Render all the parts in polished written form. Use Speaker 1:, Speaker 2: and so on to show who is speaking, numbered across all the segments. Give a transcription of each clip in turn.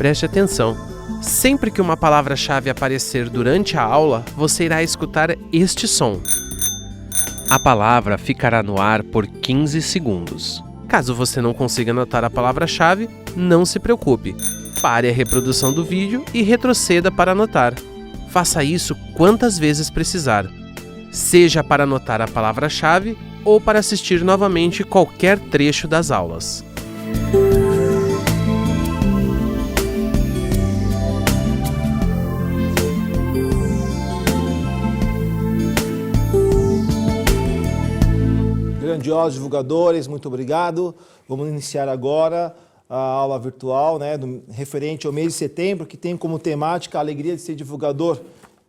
Speaker 1: Preste atenção. Sempre que uma palavra-chave aparecer durante a aula, você irá escutar este som. A palavra ficará no ar por 15 segundos. Caso você não consiga anotar a palavra-chave, não se preocupe. Pare a reprodução do vídeo e retroceda para anotar. Faça isso quantas vezes precisar. Seja para anotar a palavra-chave ou para assistir novamente qualquer trecho das aulas.
Speaker 2: Grandiosos divulgadores, muito obrigado. Vamos iniciar agora a aula virtual, referente ao mês de setembro, que tem como temática a alegria de ser divulgador.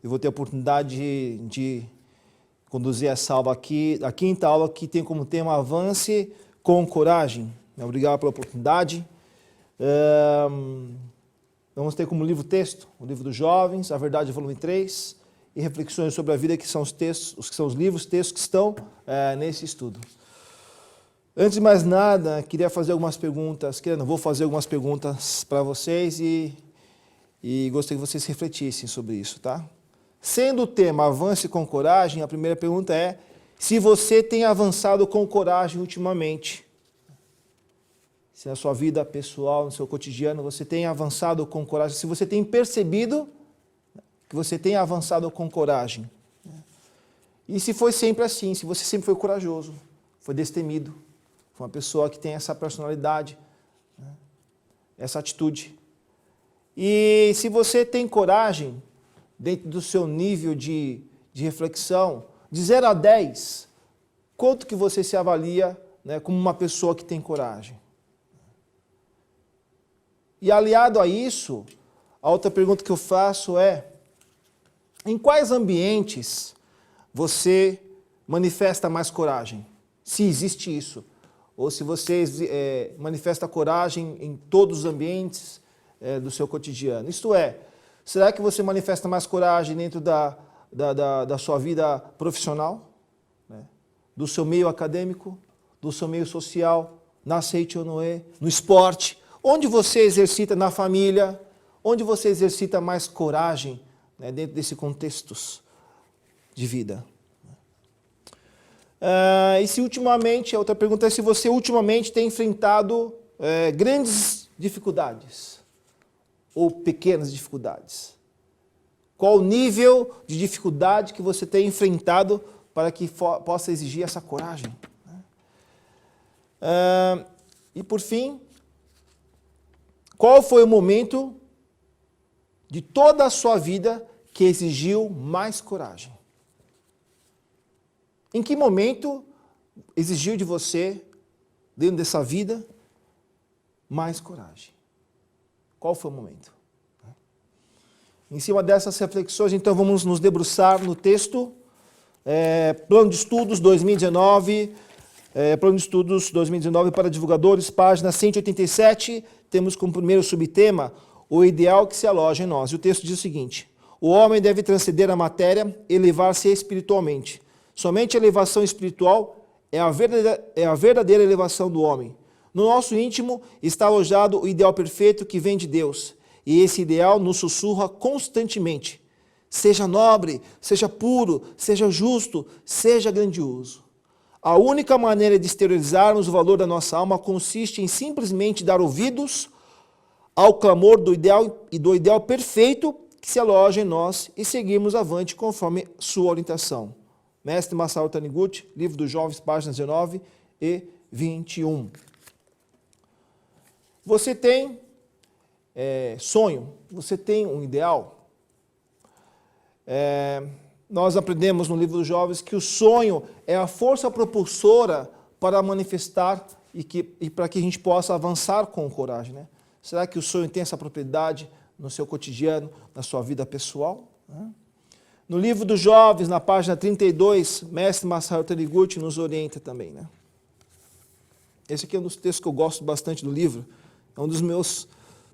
Speaker 2: Eu vou ter a oportunidade de conduzir essa aula aqui, a quinta aula, que tem como tema Avance com Coragem. Obrigado pela oportunidade. Vamos ter como livro-texto o Livro dos Jovens, A Verdade, volume 3, e reflexões sobre a vida, que são os textos, que são os livros, textos que estão nesse estudo. Antes de mais nada, queria fazer algumas perguntas, vou fazer algumas perguntas para vocês e gostaria que vocês refletissem sobre isso, tá? Sendo o tema Avance com Coragem, a primeira pergunta é se você tem avançado com coragem ultimamente. Se na sua vida pessoal, no seu cotidiano, você tem avançado com coragem, se você tem percebido que você tem avançado com coragem. E se foi sempre assim, se você sempre foi corajoso, foi destemido, foi uma pessoa que tem essa personalidade, essa atitude. E se você tem coragem, dentro do seu nível de reflexão, de 0 a 10, quanto que você se avalia como uma pessoa que tem coragem? E aliado a isso, a outra pergunta que eu faço é, em quais ambientes você manifesta mais coragem? Se existe isso. Ou se você manifesta coragem em todos os ambientes do seu cotidiano. Isto é, será que você manifesta mais coragem dentro da sua vida profissional? Do seu meio acadêmico? Do seu meio social? Na Seichonoe? No esporte? Onde você exercita na família? Onde você exercita mais coragem dentro desses contextos de vida? E se ultimamente, a outra pergunta é se você ultimamente tem enfrentado grandes dificuldades ou pequenas dificuldades. Qual o nível de dificuldade que você tem enfrentado para que possa exigir essa coragem? E por fim, qual foi o momento de toda a sua vida que exigiu mais coragem? Em que momento exigiu de você, dentro dessa vida, mais coragem? Qual foi o momento? Em cima dessas reflexões, então, vamos nos debruçar no texto, Plano de Estudos 2019, Plano de Estudos 2019 para divulgadores, página 187, temos como primeiro subtema o ideal que se aloja em nós. E o texto diz o seguinte: o homem deve transcender a matéria e elevar-se espiritualmente. Somente a elevação espiritual é a verdadeira elevação do homem. No nosso íntimo está alojado o ideal perfeito que vem de Deus. E esse ideal nos sussurra constantemente. Seja nobre, seja puro, seja justo, seja grandioso. A única maneira de exteriorizarmos o valor da nossa alma consiste em simplesmente dar ouvidos ao clamor do ideal perfeito que se aloja em nós e seguirmos avante conforme sua orientação. Mestre Masaru Taniguchi, Livro dos Jovens, páginas 19 e 21. Você tem sonho, você tem um ideal. Nós aprendemos no Livro dos Jovens que o sonho é a força propulsora para manifestar e para que a gente possa avançar com coragem. Será que o sonho tem essa propriedade no seu cotidiano, na sua vida pessoal? No Livro dos Jovens, na página 32, Mestre Masaru Taniguchi nos orienta também. Esse aqui é um dos textos que eu gosto bastante do livro, é um dos meus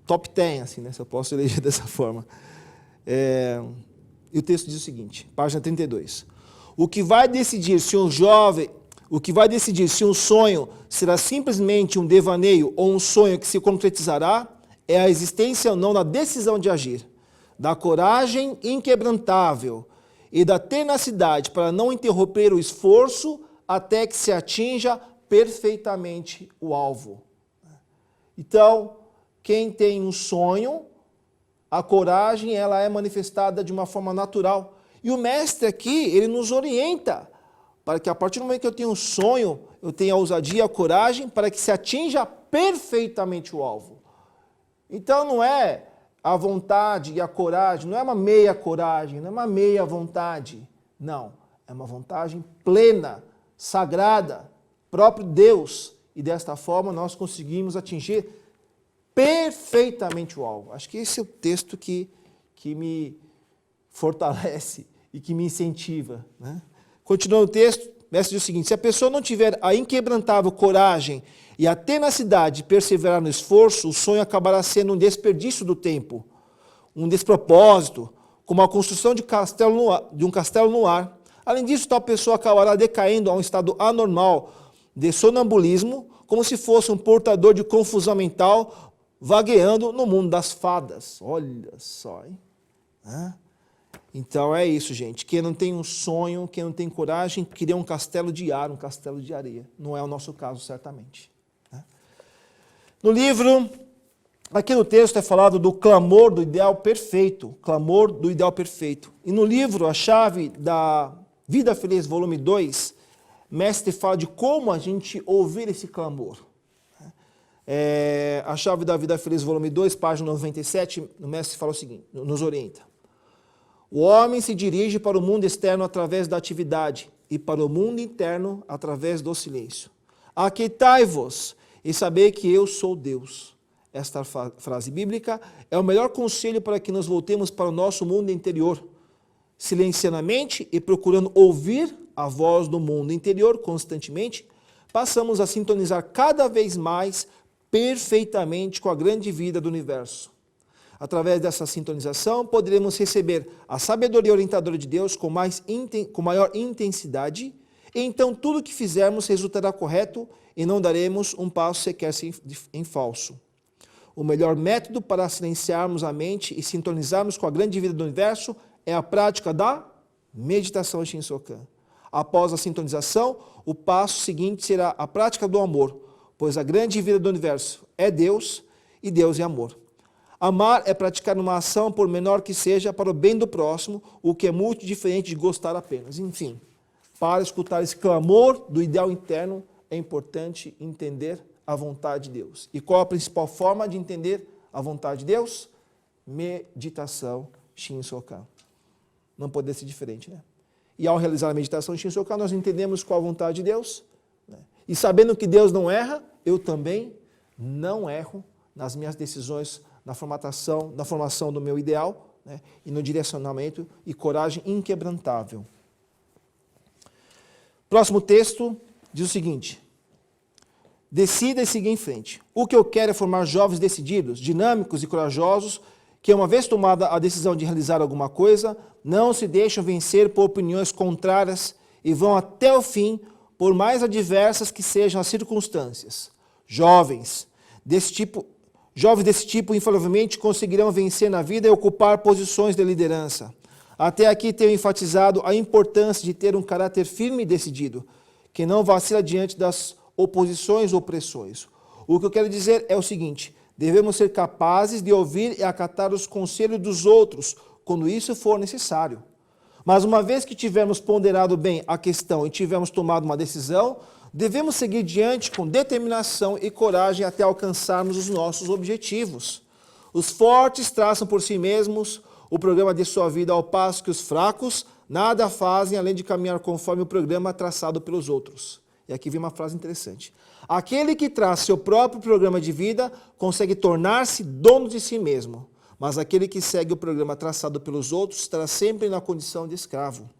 Speaker 2: top 10, assim, se eu posso eleger dessa forma. E o texto diz o seguinte, página 32. O que vai decidir se um sonho será simplesmente um devaneio ou um sonho que se concretizará é a existência ou não da decisão de agir, da coragem inquebrantável e da tenacidade para não interromper o esforço até que se atinja perfeitamente o alvo. Então, quem tem um sonho, a coragem ela é manifestada de uma forma natural. E o mestre aqui, ele nos orienta para que a partir do momento que eu tenho um sonho, eu tenha a ousadia e a coragem para que se atinja perfeitamente o alvo. Então não é a vontade e a coragem, não é uma meia coragem, não é uma meia vontade. Não, é uma vontade plena, sagrada, próprio Deus. E desta forma nós conseguimos atingir perfeitamente o alvo. Acho que esse é o texto que me fortalece e que me incentiva, né? Continuando o texto, o mestre diz o seguinte: se a pessoa não tiver a inquebrantável coragem e a tenacidade de perseverar no esforço, o sonho acabará sendo um desperdício do tempo, um despropósito, como a construção de um castelo no ar. Além disso, tal pessoa acabará decaindo a um estado anormal de sonambulismo, como se fosse um portador de confusão mental vagueando no mundo das fadas. Olha só, hein? Então é isso, gente. Quem não tem um sonho, quem não tem coragem, cria um castelo de ar, um castelo de areia. Não é o nosso caso, certamente. No livro, aqui no texto é falado do clamor do ideal perfeito. Clamor do ideal perfeito. E no livro, A Chave da Vida Feliz, volume 2, mestre fala de como a gente ouvir esse clamor. A Chave da Vida Feliz, volume 2, página 97, o mestre fala o seguinte, nos orienta. O homem se dirige para o mundo externo através da atividade e para o mundo interno através do silêncio. Aquietai-vos e saber que eu sou Deus. Esta frase bíblica é o melhor conselho para que nos voltemos para o nosso mundo interior, silenciando a mente e procurando ouvir a voz do mundo interior constantemente, passamos a sintonizar cada vez mais perfeitamente com a grande vida do universo. Através dessa sintonização, poderemos receber a sabedoria orientadora de Deus com maior intensidade, e então tudo o que fizermos resultará correto e não daremos um passo sequer em falso. O melhor método para silenciarmos a mente e sintonizarmos com a grande vida do universo é a prática da meditação Shinsokan. Após a sintonização, o passo seguinte será a prática do amor, pois a grande vida do universo é Deus e Deus é amor. Amar é praticar uma ação, por menor que seja, para o bem do próximo, o que é muito diferente de gostar apenas. Enfim, para escutar esse clamor do ideal interno, é importante entender a vontade de Deus. E qual a principal forma de entender a vontade de Deus? Meditação Shinsokan. Não pode ser diferente, né? E ao realizar a meditação Shinsokan, nós entendemos qual a vontade de Deus, né? E sabendo que Deus não erra, eu também não erro nas minhas decisões, na formação do meu ideal, né? E no direcionamento e coragem inquebrantável. Próximo texto diz o seguinte: decida e siga em frente. O que eu quero é formar jovens decididos, dinâmicos e corajosos, que uma vez tomada a decisão de realizar alguma coisa, não se deixam vencer por opiniões contrárias e vão até o fim, por mais adversas que sejam as circunstâncias. Jovens desse tipo infalivelmente conseguirão vencer na vida e ocupar posições de liderança. Até aqui tenho enfatizado a importância de ter um caráter firme e decidido, que não vacila diante das oposições ou pressões. O que eu quero dizer é o seguinte: devemos ser capazes de ouvir e acatar os conselhos dos outros, quando isso for necessário. Mas uma vez que tivermos ponderado bem a questão e tivermos tomado uma decisão, devemos seguir diante com determinação e coragem até alcançarmos os nossos objetivos. Os fortes traçam por si mesmos o programa de sua vida, ao passo que os fracos nada fazem além de caminhar conforme o programa traçado pelos outros. E aqui vem uma frase interessante. Aquele que traça seu próprio programa de vida consegue tornar-se dono de si mesmo, mas aquele que segue o programa traçado pelos outros estará sempre na condição de escravo.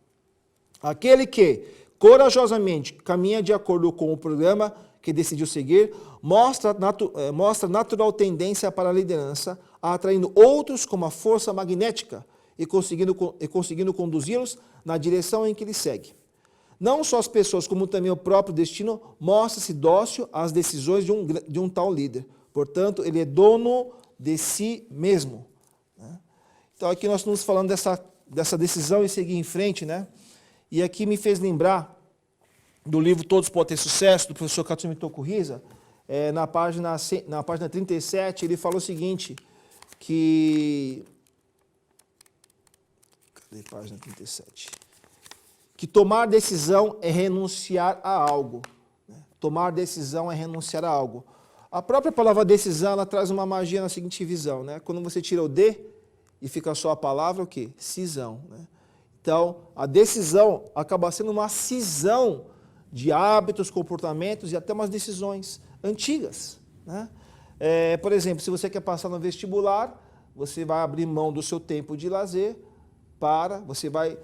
Speaker 2: Aquele que corajosamente caminha de acordo com o programa que decidiu seguir, mostra natural tendência para a liderança, atraindo outros com uma força magnética e conseguindo conduzi-los na direção em que ele segue. Não só as pessoas, como também o próprio destino mostra-se dócil às decisões de um tal líder. Portanto, ele é dono de si mesmo. Né? Então aqui nós estamos falando dessa decisão em seguir em frente, né? E aqui me fez lembrar do livro Todos Podem Ter Sucesso, do professor Katsumi Tokuhisa, na página 37, ele falou o seguinte, que... Cadê a página 37? Que tomar decisão é renunciar a algo. Né? Tomar decisão é renunciar a algo. A própria palavra decisão, ela traz uma magia na seguinte visão, né? Quando você tira o de e fica só a palavra, o quê? Cisão. Né? Então, a decisão acaba sendo uma cisão de hábitos, comportamentos e até umas decisões antigas. Né? Por exemplo, se você quer passar no vestibular, você vai abrir mão do seu tempo de lazer você vai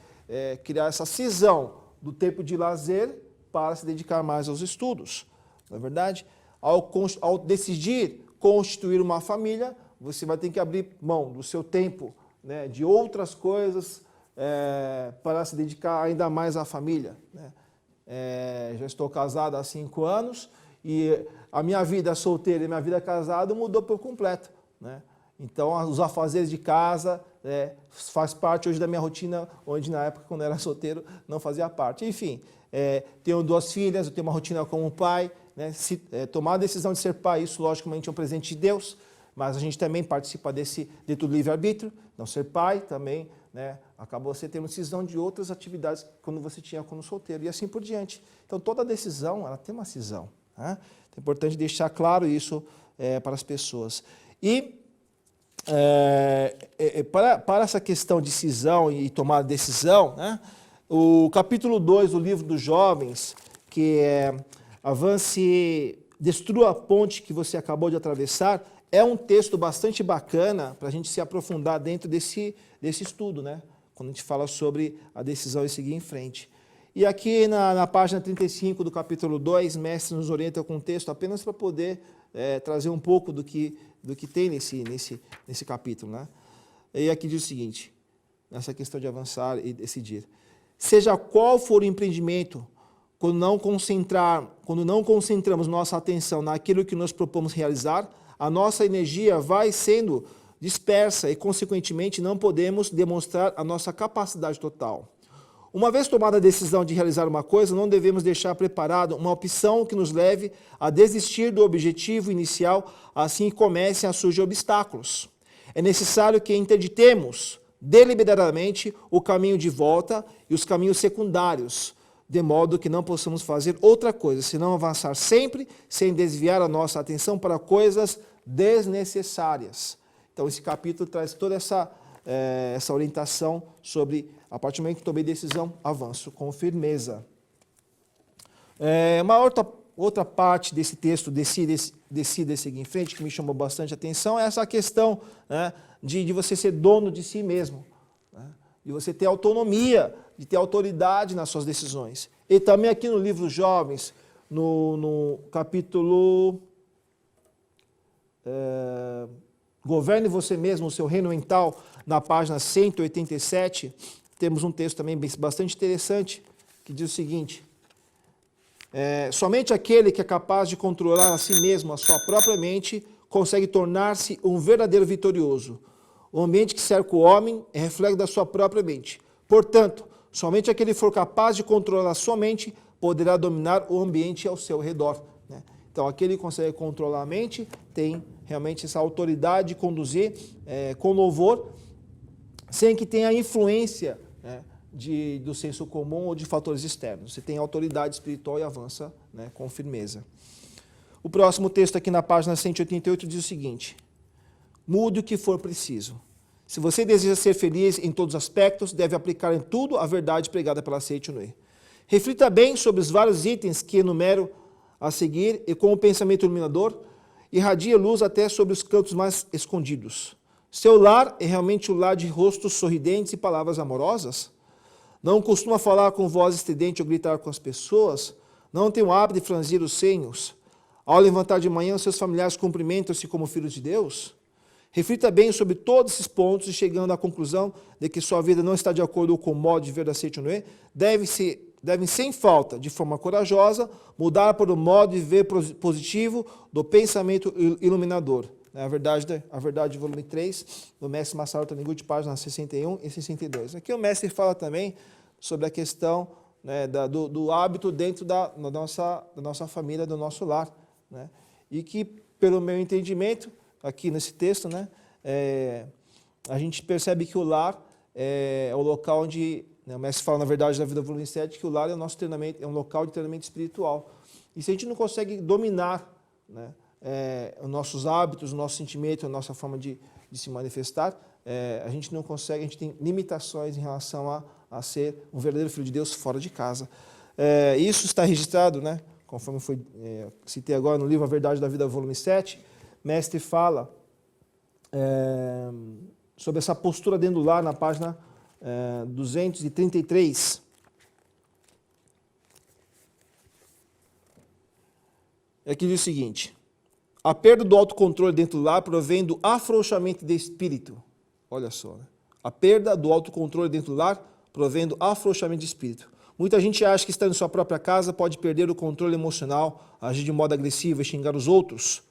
Speaker 2: criar essa cisão do tempo de lazer para se dedicar mais aos estudos. Não é verdade? Ao decidir constituir uma família, você vai ter que abrir mão do seu tempo, né, de outras coisas para se dedicar ainda mais à família. Né? Já estou casado há 5 anos e a minha vida solteira e minha vida casada mudou por completo. Né? Então, os afazeres de casa faz parte hoje da minha rotina, onde na época, quando eu era solteiro, não fazia parte. Enfim, tenho 2 filhas, eu tenho uma rotina como pai. Né? Tomar a decisão de ser pai, isso logicamente é um presente de Deus, mas a gente também participa dentro do livre-arbítrio. Não ser pai também, né? Acabou você tendo decisão de outras atividades quando você tinha como solteiro e assim por diante. Então, toda decisão, ela tem uma cisão. Né? É importante deixar claro isso para as pessoas. E para essa questão de cisão e tomar decisão, né? O capítulo 2 do livro dos jovens, que é Avance, Destrua a ponte que você acabou de atravessar, é um texto bastante bacana para a gente se aprofundar dentro desse estudo, né? Quando a gente fala sobre a decisão e seguir em frente. E aqui na página 35 do capítulo 2, Mestre nos orienta com o texto apenas para poder trazer um pouco do que tem nesse capítulo. Né? E aqui diz o seguinte, nessa questão de avançar e decidir. Seja qual for o empreendimento, quando não concentramos nossa atenção naquilo que nos propomos realizar, a nossa energia vai sendo dispersa e, consequentemente, não podemos demonstrar a nossa capacidade total. Uma vez tomada a decisão de realizar uma coisa, não devemos deixar preparada uma opção que nos leve a desistir do objetivo inicial, assim que comecem a surgir obstáculos. É necessário que interditemos deliberadamente o caminho de volta e os caminhos secundários, de modo que não possamos fazer outra coisa, senão avançar sempre sem desviar a nossa atenção para coisas desnecessárias. Então, esse capítulo traz toda essa orientação sobre, a partir do momento que tomei decisão, avanço com firmeza. Uma outra parte desse texto, decida e seguir em frente, que me chamou bastante atenção, é essa questão, né, de você ser dono de si mesmo, né, de você ter autonomia, de ter autoridade nas suas decisões. E também aqui no livro dos jovens, no capítulo Governe você mesmo, o seu reino mental, na página 187, temos um texto também bastante interessante, que diz o seguinte, somente aquele que é capaz de controlar a si mesmo, a sua própria mente, consegue tornar-se um verdadeiro vitorioso. O ambiente que cerca o homem é reflexo da sua própria mente. Portanto, somente aquele que for capaz de controlar a sua mente poderá dominar o ambiente ao seu redor. Né? Então, aquele que consegue controlar a mente tem realmente essa autoridade de conduzir com louvor, sem que tenha influência, né, do senso comum ou de fatores externos. Você tem autoridade espiritual e avança, né, com firmeza. O próximo texto aqui na página 188 diz o seguinte, mude o que for preciso. Se você deseja ser feliz em todos os aspectos, deve aplicar em tudo a verdade pregada pela Seiichi-no-e. Reflita bem sobre os vários itens que enumero a seguir e com o pensamento iluminador, irradia luz até sobre os cantos mais escondidos. Seu lar é realmente o lar de rostos sorridentes e palavras amorosas? Não costuma falar com voz estridente ou gritar com as pessoas? Não tem o hábito de franzir os senhos? Ao levantar de manhã, seus familiares cumprimentam-se como filhos de Deus? Reflita bem sobre todos esses pontos e chegando à conclusão de que sua vida não está de acordo com o modo de ver da Seiichi-no-e, devem, sem falta, de forma corajosa, mudar para o modo de ver positivo do pensamento iluminador. A Verdade, volume 3, do mestre Masaru Taniguchi, páginas 61 e 62. Aqui o mestre fala também sobre a questão, né, do hábito dentro da nossa família, do nosso lar. Né? E que, pelo meu entendimento, aqui nesse texto, né, a gente percebe que o lar é o local onde, né, o mestre fala na Verdade da Vida, volume 7, que o lar é o nosso treinamento, é um local de treinamento espiritual. E se a gente não consegue dominar, né, os nossos hábitos, o nosso sentimento, a nossa forma de se manifestar, a gente não consegue, a gente tem limitações em relação a ser um verdadeiro filho de Deus fora de casa. Isso está registrado, né, conforme citei agora no livro A Verdade da Vida, volume 7, mestre fala sobre essa postura dentro do lar na página 233. Aqui diz o seguinte: a perda do autocontrole dentro do lar provém do afrouxamento de espírito. Olha só, né? A perda do autocontrole dentro do lar provém do afrouxamento de espírito. Muita gente acha que estando em sua própria casa pode perder o controle emocional, agir de modo agressivo e xingar os outros,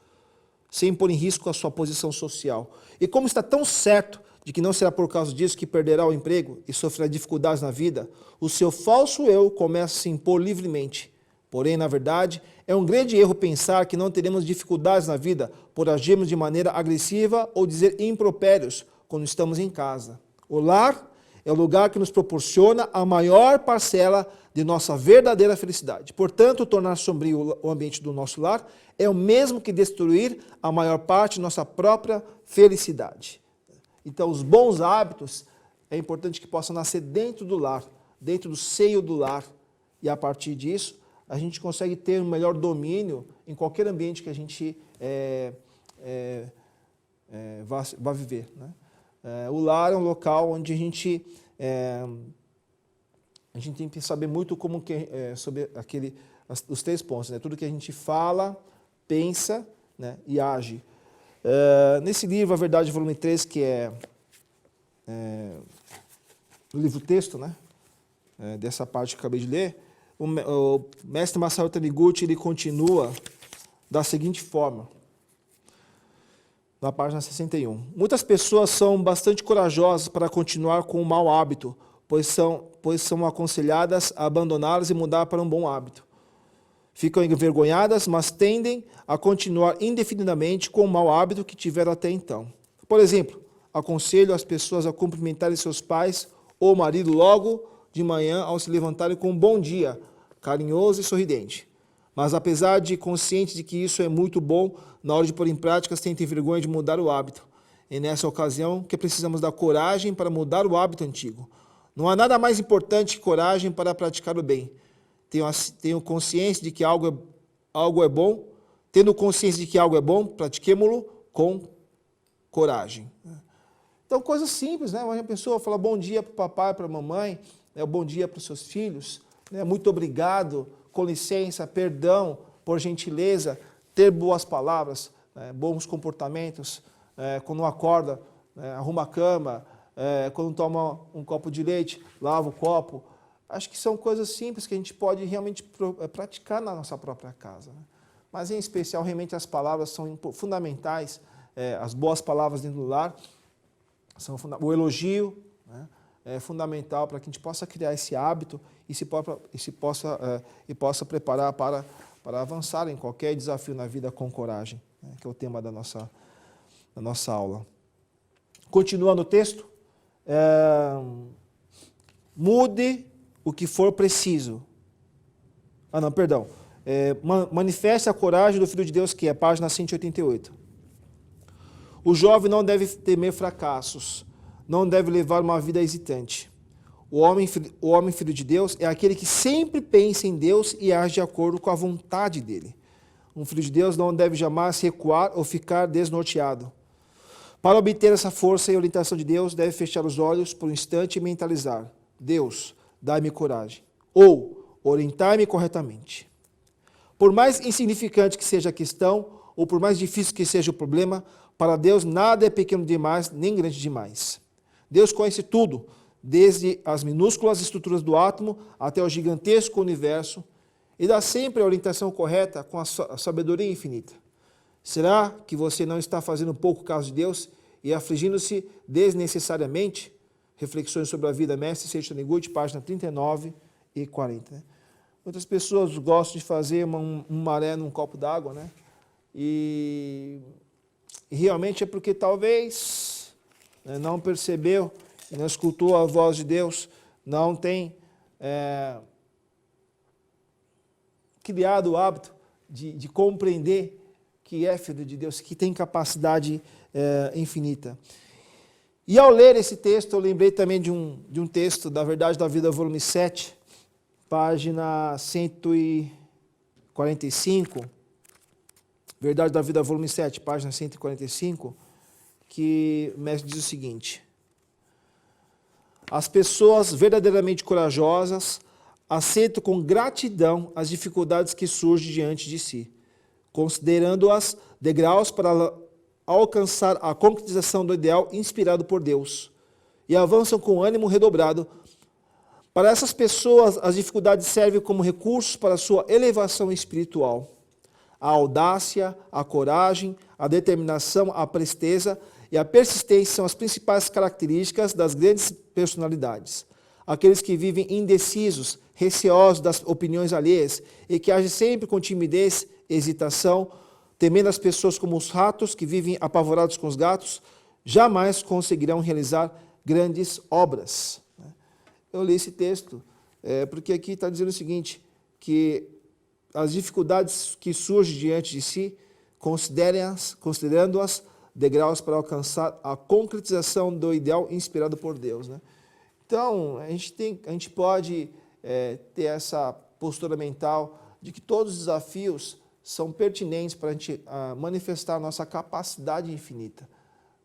Speaker 2: sem pôr em risco a sua posição social. E como está tão certo de que não será por causa disso que perderá o emprego e sofrerá dificuldades na vida, o seu falso eu começa a se impor livremente. Porém, na verdade, é um grande erro pensar que não teremos dificuldades na vida por agirmos de maneira agressiva ou dizer impropérios quando estamos em casa. O lar é o lugar que nos proporciona a maior parcela de nossa verdadeira felicidade. Portanto, tornar sombrio o ambiente do nosso lar é o mesmo que destruir a maior parte de nossa própria felicidade. Então, os bons hábitos é importante que possam nascer dentro do lar, dentro do seio do lar, e a partir disso a gente consegue ter um melhor domínio em qualquer ambiente que a gente vá viver. Né? O lar é um local onde a gente tem que saber muito sobre os 3 pontos, né? Tudo que a gente fala, pensa, né, e age. Nesse livro, A Verdade, volume 3, que é o livro-texto, né, dessa parte que eu acabei de ler, o mestre Masaru Taniguchi, ele continua da seguinte forma, na página 61. Muitas pessoas são bastante corajosas para continuar com um mau hábito, pois são aconselhadas a abandoná-los e mudar para um bom hábito. Ficam envergonhadas, mas tendem a continuar indefinidamente com o mau hábito que tiveram até então. Por exemplo, aconselho as pessoas a cumprimentarem seus pais ou marido logo de manhã ao se levantarem com um bom dia, carinhoso e sorridente. Mas apesar de conscientes de que isso é muito bom, na hora de pôr em prática, sentem vergonha de mudar o hábito. É nessa ocasião que precisamos da coragem para mudar o hábito antigo. Não há nada mais importante que coragem para praticar o bem. Tenho consciência de que algo é bom. Tendo consciência de que algo é bom, pratiquemo-lo com coragem. Então, coisas simples, né? Uma pessoa fala bom dia para o papai, para a mamãe, né? Bom dia para os seus filhos, né? Muito obrigado, com licença, perdão, por gentileza, ter boas palavras, né? Bons comportamentos, quando acorda, arruma a cama, quando toma um copo de leite, lava o copo. Acho que são coisas simples que a gente pode realmente praticar na nossa própria casa. Né? Mas, em especial, realmente as palavras são fundamentais, as boas palavras dentro do lar, o elogio, né, é fundamental para que a gente possa criar esse hábito e possa preparar para avançar em qualquer desafio na vida com coragem, né, que é o tema da nossa aula. Continuando o texto, mude o que for preciso. Manifeste a coragem do Filho de Deus, que é página 188. O jovem não deve temer fracassos, não deve levar uma vida hesitante. O homem filho de Deus é aquele que sempre pensa em Deus e age de acordo com a vontade dele. Um filho de Deus não deve jamais recuar ou ficar desnorteado. Para obter essa força e orientação de Deus, deve fechar os olhos por um instante e mentalizar: Deus, dai-me coragem, ou orientai-me corretamente. Por mais insignificante que seja a questão, ou por mais difícil que seja o problema, para Deus nada é pequeno demais, nem grande demais. Deus conhece tudo, desde as minúsculas estruturas do átomo até o gigantesco universo, e dá sempre a orientação correta com a sabedoria infinita. Será que você não está fazendo pouco caso de Deus e afligindo-se desnecessariamente? Reflexões sobre a vida, Mestre Seixo Taniguchi, página 39 e 40. Né? Muitas pessoas gostam de fazer um maré num copo d'água, né? E realmente é porque talvez não percebeu, não escutou a voz de Deus, não tem criado o hábito de compreender que é filho de Deus, que tem capacidade infinita. E ao ler esse texto, eu lembrei também de um texto da Verdade da Vida, volume 7, página 145, Verdade da Vida, volume 7, página 145, que o mestre diz o seguinte: as pessoas verdadeiramente corajosas aceitam com gratidão as dificuldades que surgem diante de si, considerando-as degraus para alcançar a concretização do ideal inspirado por Deus, e avançam com ânimo redobrado. Para essas pessoas, as dificuldades servem como recursos para a sua elevação espiritual. A audácia, a coragem, a determinação, a presteza e a persistência são as principais características das grandes personalidades. Aqueles que vivem indecisos, receosos das opiniões alheias e que agem sempre com timidez, hesitação, temendo as pessoas como os ratos que vivem apavorados com os gatos, jamais conseguirão realizar grandes obras. Eu li esse texto porque aqui está dizendo o seguinte, que as dificuldades que surgem diante de si, considerando-as degraus para alcançar a concretização do ideal inspirado por Deus. Né? Então, a gente pode ter essa postura mental de que todos os desafios são pertinentes para a gente manifestar a nossa capacidade infinita.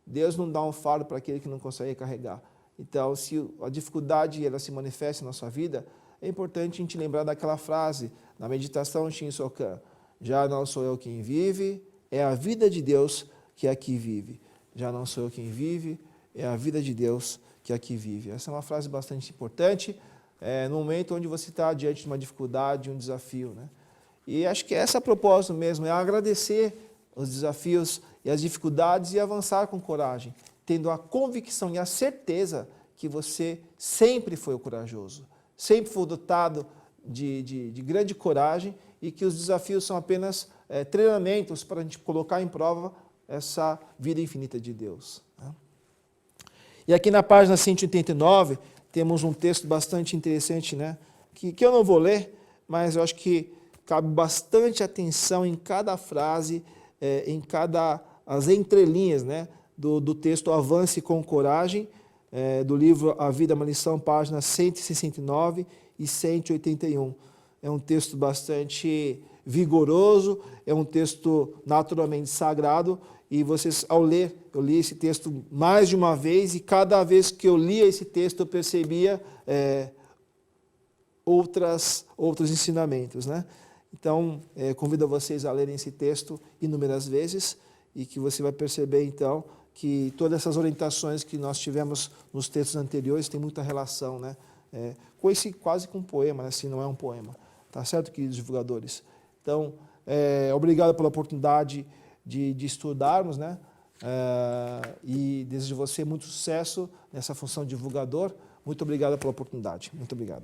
Speaker 2: Deus não dá um fardo para aquele que não consegue carregar. Então, se a dificuldade ela se manifesta na nossa vida, é importante a gente lembrar daquela frase, na meditação Shin Sokan: já não sou eu quem vive, é a vida de Deus que aqui vive. Já não sou eu quem vive, é a vida de Deus que aqui vive. Essa é uma frase bastante importante no momento onde você está diante de uma dificuldade, um desafio. Né? E acho que esse é o propósito mesmo, é agradecer os desafios e as dificuldades e avançar com coragem, tendo a convicção e a certeza que você sempre foi o corajoso, sempre foi dotado de grande coragem e que os desafios são apenas treinamentos para a gente colocar em prova essa vida infinita de Deus. Né? E aqui na página 189 temos um texto bastante interessante, né? que eu não vou ler, mas eu acho que cabe bastante atenção em cada frase, em cada as entrelinhas, né? do texto Avance com Coragem, do livro A Vida é uma Lição, páginas 169 e 181. É um texto bastante vigoroso, é um texto naturalmente sagrado, e vocês, ao ler, eu li esse texto mais de uma vez, e cada vez que eu lia esse texto eu percebia outros ensinamentos. Né? Então, convido vocês a lerem esse texto inúmeras vezes, e que você vai perceber, então, que todas essas orientações que nós tivemos nos textos anteriores têm muita relação, né? Com esse quase com um poema, né? Se não é um poema. Tá certo, queridos divulgadores? Então, obrigado pela oportunidade de estudarmos, né? E desejo a você muito sucesso nessa função de divulgador. Muito obrigado pela oportunidade. Muito obrigado.